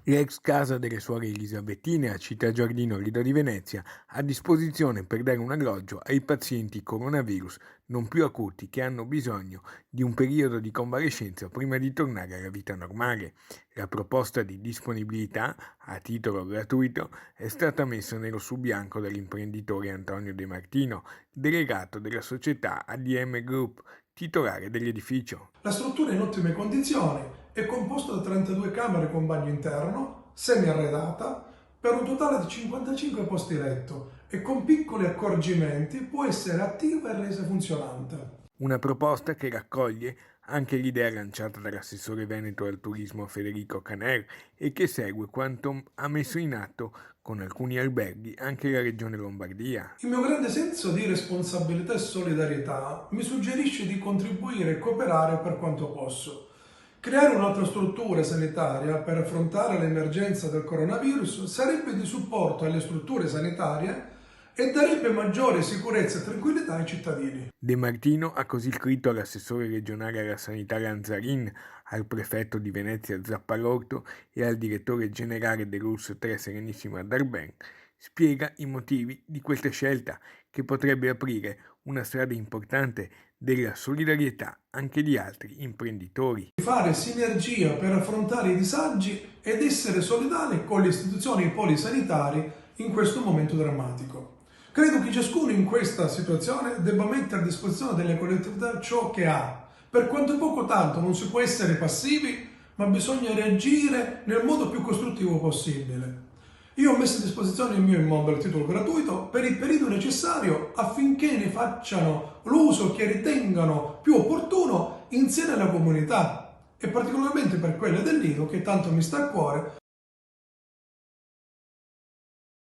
L'ex casa delle suore Elisabettine a Città Giardino Lido di Venezia a disposizione per dare un alloggio ai pazienti coronavirus non più acuti che hanno bisogno di un periodo di convalescenza prima di tornare alla vita normale. La proposta di disponibilità a titolo gratuito è stata messa nero su bianco dall'imprenditore Antonio De Martino, delegato della società ADM Group, titolare dell'edificio. La struttura è in ottime condizioni, è composta da 32 camere con bagno interno, semi-arredata, per un totale di 55 posti letto e con piccoli accorgimenti può essere attiva e resa funzionante. Una proposta che raccoglie anche l'idea lanciata dall'assessore veneto al turismo Federico Caner e che segue quanto ha messo in atto con alcuni alberghi anche la regione Lombardia. Il mio grande senso di responsabilità e solidarietà mi suggerisce di contribuire e cooperare per quanto posso. Creare un'altra struttura sanitaria per affrontare l'emergenza del coronavirus sarebbe di supporto alle strutture sanitarie e darebbe maggiore sicurezza e tranquillità ai cittadini. De Martino ha così scritto all'assessore regionale alla sanità Lanzarin, al prefetto di Venezia Zappalorto e al direttore generale dell'ULSS 3 Serenissima Darben. Spiega i motivi di questa scelta che potrebbe aprire una strada importante della solidarietà anche di altri imprenditori. Fare sinergia per affrontare i disagi ed essere solidali con le istituzioni e i poli sanitari in questo momento drammatico. Credo che ciascuno in questa situazione debba mettere a disposizione delle collettività ciò che ha. Per quanto poco tanto non si può essere passivi, ma bisogna reagire nel modo più costruttivo possibile. Io ho messo a disposizione il mio immobile a titolo gratuito per il periodo necessario affinché ne facciano l'uso che ritengano più opportuno insieme alla comunità e particolarmente per quelle del Lido che tanto mi sta a cuore